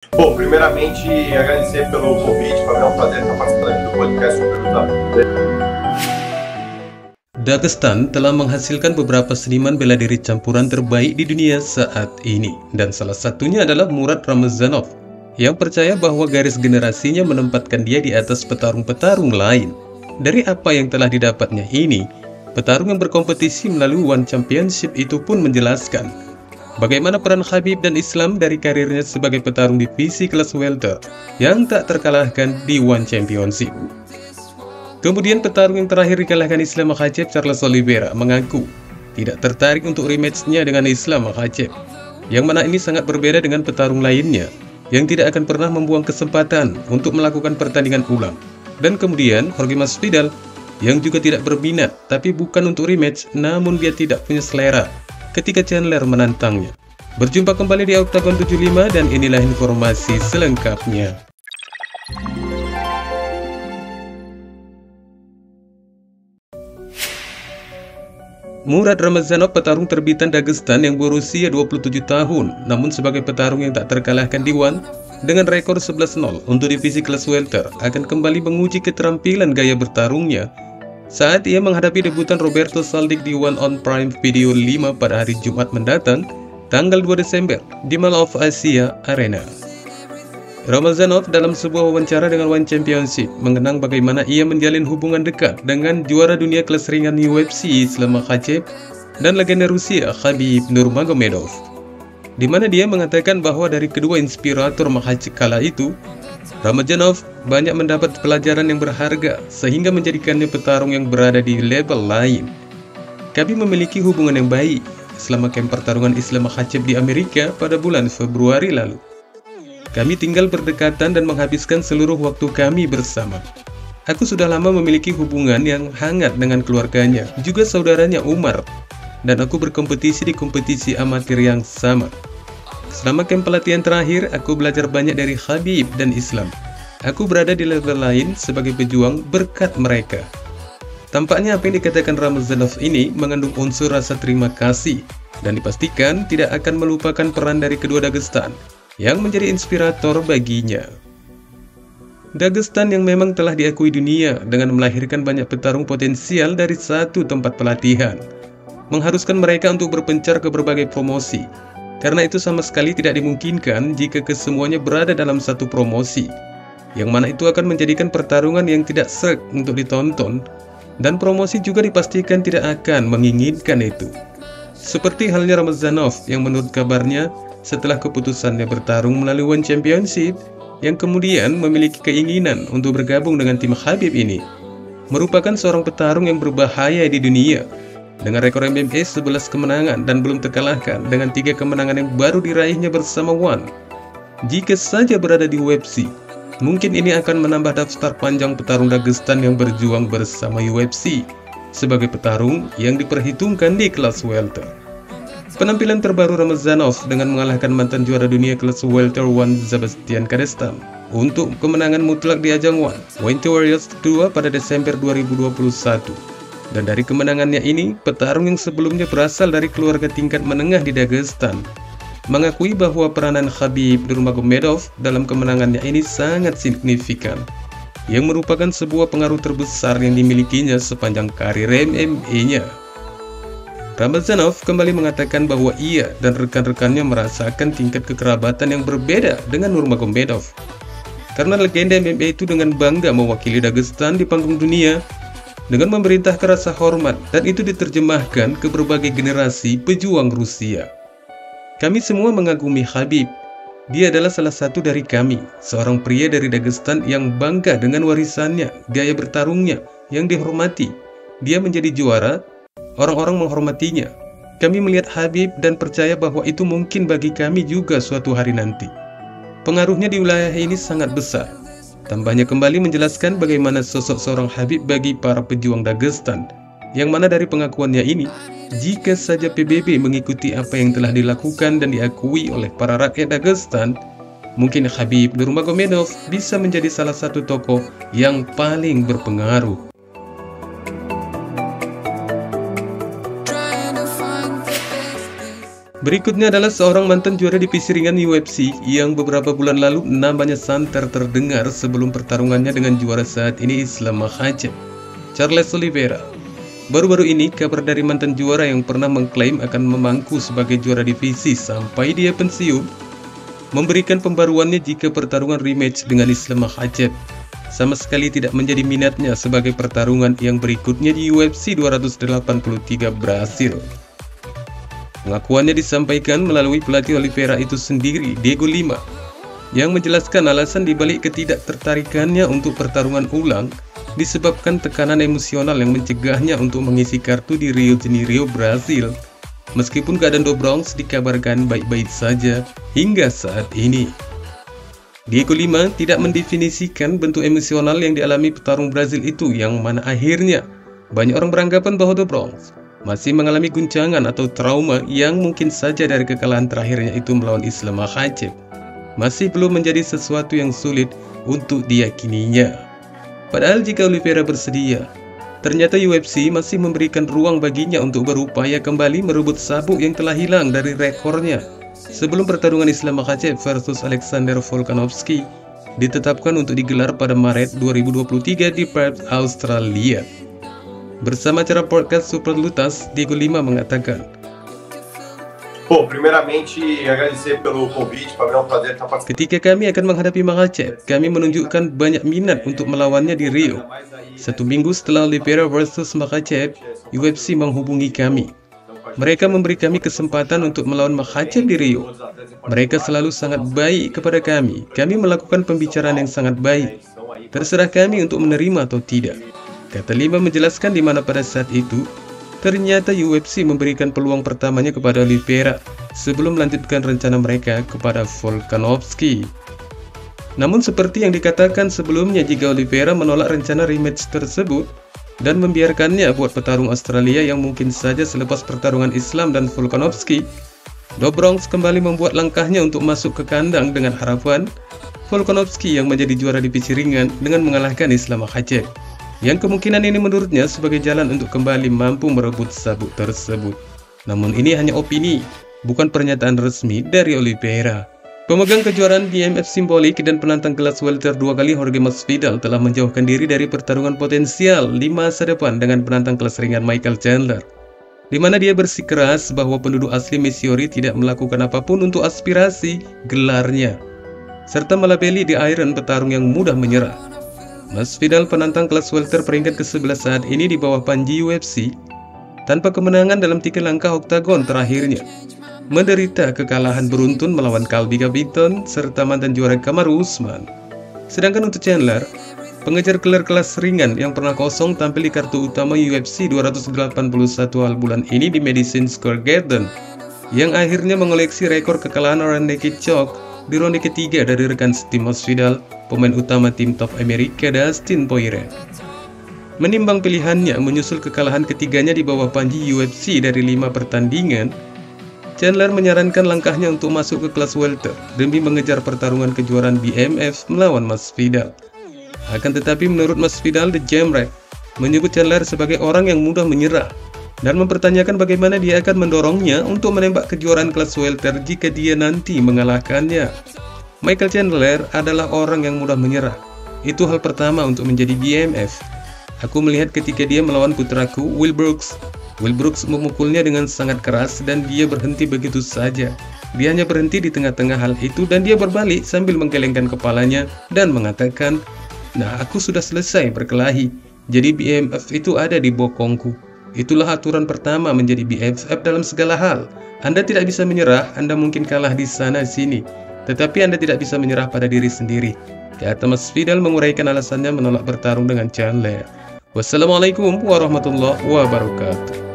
Bom, primeiramente agradecer pelo convite, para mim é um prazer estar participando aqui do podcast sobre Dagestan telah menghasilkan beberapa seniman bela diri campuran terbaik di dunia saat ini, dan salah satunya adalah Murad Ramazanov, yang percaya bahwa garis generasinya menempatkan dia di atas petarung-petarung lain. Dari apa yang telah didapatnya ini, petarung yang berkompetisi melalui One Championship itu pun menjelaskan bagaimana peran Khabib dan Islam dari karirnya sebagai petarung divisi kelas welter yang tak terkalahkan di One Championship. Kemudian petarung yang terakhir dikalahkan Islam Makhachev, Charles Oliveira, mengaku tidak tertarik untuk rematch-nya dengan Islam Makhachev, yang mana ini sangat berbeda dengan petarung lainnya yang tidak akan pernah membuang kesempatan untuk melakukan pertandingan ulang. Dan kemudian Jorge Masvidal yang juga tidak berminat, tapi bukan untuk rematch, namun dia tidak punya selera ketika Chandler menantangnya. Berjumpa kembali di Octagon 75 dan inilah informasi selengkapnya. Murad Ramazanov, petarung terbitan Dagestan yang berusia 27 tahun, namun sebagai petarung yang tak terkalahkan di One dengan rekor 11-0 untuk divisi kelas welter, akan kembali menguji keterampilan gaya bertarungnya saat ia menghadapi debutan Roberto Saldik di One on Prime Video 5 pada hari Jumat mendatang, tanggal 2 Desember, di Mall of Asia Arena. Ramazanov dalam sebuah wawancara dengan One Championship mengenang bagaimana ia menjalin hubungan dekat dengan juara dunia kelas ringan UFC Islam Makhachev dan legenda Rusia Khabib Nurmagomedov, di mana dia mengatakan bahwa dari kedua inspirator Makhachev kala itu, Ramazanov banyak mendapat pelajaran yang berharga sehingga menjadikannya petarung yang berada di level lain. Kami memiliki hubungan yang baik selama kamp pertarungan Islam Makhachev di Amerika pada bulan Februari lalu. Kami tinggal berdekatan dan menghabiskan seluruh waktu kami bersama. Aku sudah lama memiliki hubungan yang hangat dengan keluarganya, juga saudaranya Umar, dan aku berkompetisi di kompetisi amatir yang sama. Selama kamp pelatihan terakhir, aku belajar banyak dari Khabib dan Islam. Aku berada di level lain sebagai pejuang berkat mereka. Tampaknya apa yang dikatakan Ramazanov ini mengandung unsur rasa terima kasih, dan dipastikan tidak akan melupakan peran dari kedua Dagestan yang menjadi inspirator baginya. Dagestan yang memang telah diakui dunia dengan melahirkan banyak petarung potensial dari satu tempat pelatihan, mengharuskan mereka untuk berpencar ke berbagai promosi. Karena itu sama sekali tidak dimungkinkan jika kesemuanya berada dalam satu promosi, yang mana itu akan menjadikan pertarungan yang tidak sreg untuk ditonton, dan promosi juga dipastikan tidak akan menginginkan itu. Seperti halnya Ramazanov yang menurut kabarnya setelah keputusannya bertarung melalui One Championship, yang kemudian memiliki keinginan untuk bergabung dengan tim Khabib ini, merupakan seorang petarung yang berbahaya di dunia. Dengan rekor MMA 11 kemenangan dan belum terkalahkan dengan 3 kemenangan yang baru diraihnya bersama One. Jika saja berada di UFC, mungkin ini akan menambah daftar panjang petarung Dagestan yang berjuang bersama UFC sebagai petarung yang diperhitungkan di kelas welter. Penampilan terbaru Ramazanov dengan mengalahkan mantan juara dunia kelas welter One Sebastian Kadestam untuk kemenangan mutlak di ajang One Winter Warriors 2 pada Desember 2021. Dan dari kemenangannya ini, petarung yang sebelumnya berasal dari keluarga tingkat menengah di Dagestan mengakui bahwa peranan Khabib Nurmagomedov dalam kemenangannya ini sangat signifikan, yang merupakan sebuah pengaruh terbesar yang dimilikinya sepanjang karir MMA-nya. Ramazanov kembali mengatakan bahwa ia dan rekan-rekannya merasakan tingkat kekerabatan yang berbeda dengan Nurmagomedov, karena legenda MMA itu dengan bangga mewakili Dagestan di panggung dunia dengan memerintahkan rasa hormat, dan itu diterjemahkan ke berbagai generasi pejuang Rusia. Kami semua mengagumi Khabib. Dia adalah salah satu dari kami, seorang pria dari Dagestan yang bangga dengan warisannya, gaya bertarungnya yang dihormati. Dia menjadi juara, orang-orang menghormatinya. Kami melihat Khabib dan percaya bahwa itu mungkin bagi kami juga suatu hari nanti. Pengaruhnya di wilayah ini sangat besar. Tambahnya kembali menjelaskan bagaimana sosok seorang Khabib bagi para pejuang Dagestan, yang mana dari pengakuannya ini, jika saja PBB mengikuti apa yang telah dilakukan dan diakui oleh para rakyat Dagestan, mungkin Khabib Nurmagomedov bisa menjadi salah satu tokoh yang paling berpengaruh. Berikutnya adalah seorang mantan juara divisi ringan UFC yang beberapa bulan lalu namanya santer terdengar sebelum pertarungannya dengan juara saat ini Islam Makhachev, Charles Oliveira. Baru-baru ini kabar dari mantan juara yang pernah mengklaim akan memangku sebagai juara divisi sampai dia pensiun memberikan pembaruannya jika pertarungan rematch dengan Islam Makhachev sama sekali tidak menjadi minatnya sebagai pertarungan yang berikutnya di UFC 283 Brasil. Pengakuannya disampaikan melalui pelatih Oliveira itu sendiri, Diego Lima, yang menjelaskan alasan dibalik ketidaktertarikannya untuk pertarungan ulang disebabkan tekanan emosional yang mencegahnya untuk mengisi kartu di Rio de Janeiro, Brasil. Meskipun keadaan Do Bronx dikabarkan baik-baik saja hingga saat ini. Diego Lima tidak mendefinisikan bentuk emosional yang dialami petarung Brasil itu, yang mana akhirnya banyak orang beranggapan bahwa Do Bronx masih mengalami guncangan atau trauma yang mungkin saja dari kekalahan terakhirnya itu melawan Islam Makhachev masih belum menjadi sesuatu yang sulit untuk diyakininya. Padahal jika Oliveira bersedia, ternyata UFC masih memberikan ruang baginya untuk berupaya kembali merebut sabuk yang telah hilang dari rekornya sebelum pertarungan Islam Makhachev versus Alexander Volkanovski ditetapkan untuk digelar pada Maret 2023 di Perth, Australia. Bersama acara podcast Super Lutas, Diego Lima mengatakan, primeiramente agradecer pelo convite, para mim é um prazer estar participando. Ketika kami akan menghadapi Makhachev, kami menunjukkan banyak minat untuk melawannya di Rio. 1 minggu setelah Oliveira versus Makhachev, UFC menghubungi kami. Mereka memberi kami kesempatan untuk melawan Makhachev di Rio. Mereka selalu sangat baik kepada kami. Kami melakukan pembicaraan yang sangat baik. Terserah kami untuk menerima atau tidak, kata Lima menjelaskan, di mana pada saat itu ternyata UFC memberikan peluang pertamanya kepada Oliveira sebelum melanjutkan rencana mereka kepada Volkanovski. Namun seperti yang dikatakan sebelumnya, jika Oliveira menolak rencana rematch tersebut dan membiarkannya buat petarung Australia yang mungkin saja selepas pertarungan Islam dan Volkanovski, Do Bronx kembali membuat langkahnya untuk masuk ke kandang dengan harapan Volkanovski yang menjadi juara divisi ringan dengan mengalahkan Islam Makhachev, yang kemungkinan ini menurutnya sebagai jalan untuk kembali mampu merebut sabuk tersebut. Namun ini hanya opini, bukan pernyataan resmi dari Oliveira. Pemegang kejuaraan BMF simbolik dan penantang kelas welter 2 kali Jorge Masvidal telah menjauhkan diri dari pertarungan potensial di masa depan dengan penantang kelas ringan Michael Chandler, di mana dia bersikeras bahwa penduduk asli Missouri tidak melakukan apapun untuk aspirasi gelarnya, serta melabeli The Iron petarung yang mudah menyerah. Masvidal, penantang kelas welter peringkat ke-11 saat ini di bawah panji UFC, tanpa kemenangan dalam 3 langkah oktagon terakhirnya, menderita kekalahan beruntun melawan Colby Covington serta mantan juara Kamaru Usman. Sedangkan untuk Chandler, pengejar gelar kelas ringan yang pernah kosong, tampil di kartu utama UFC 281 awal bulan ini di Madison Square Garden, yang akhirnya mengoleksi rekor kekalahan orang naked choke di ronde ketiga dari rekan setim Masvidal, pemain utama tim top Amerika Dustin Poirier. Menimbang pilihannya menyusul kekalahan ketiganya di bawah panji UFC dari 5 pertandingan, Chandler menyarankan langkahnya untuk masuk ke kelas welter demi mengejar pertarungan kejuaraan BMF melawan Masvidal. Akan tetapi menurut Masvidal, The Jamrat menyebut Chandler sebagai orang yang mudah menyerah dan mempertanyakan bagaimana dia akan mendorongnya untuk menembak kejuaraan kelas welter jika dia nanti mengalahkannya. Michael Chandler adalah orang yang mudah menyerah. Itu hal pertama untuk menjadi BMF. Aku melihat ketika dia melawan putraku, Will Brooks. Will Brooks memukulnya dengan sangat keras dan dia berhenti begitu saja. Dia hanya berhenti di tengah-tengah hal itu dan dia berbalik sambil menggelengkan kepalanya dan mengatakan, "Nah, aku sudah selesai berkelahi. Jadi BMF itu ada di bokongku." Itulah aturan pertama menjadi BMF dalam segala hal. Anda tidak bisa menyerah, Anda mungkin kalah di sana-sini, tetapi Anda tidak bisa menyerah pada diri sendiri, kata Masvidal menguraikan alasannya menolak bertarung dengan Chandler. Wassalamualaikum warahmatullahi wabarakatuh.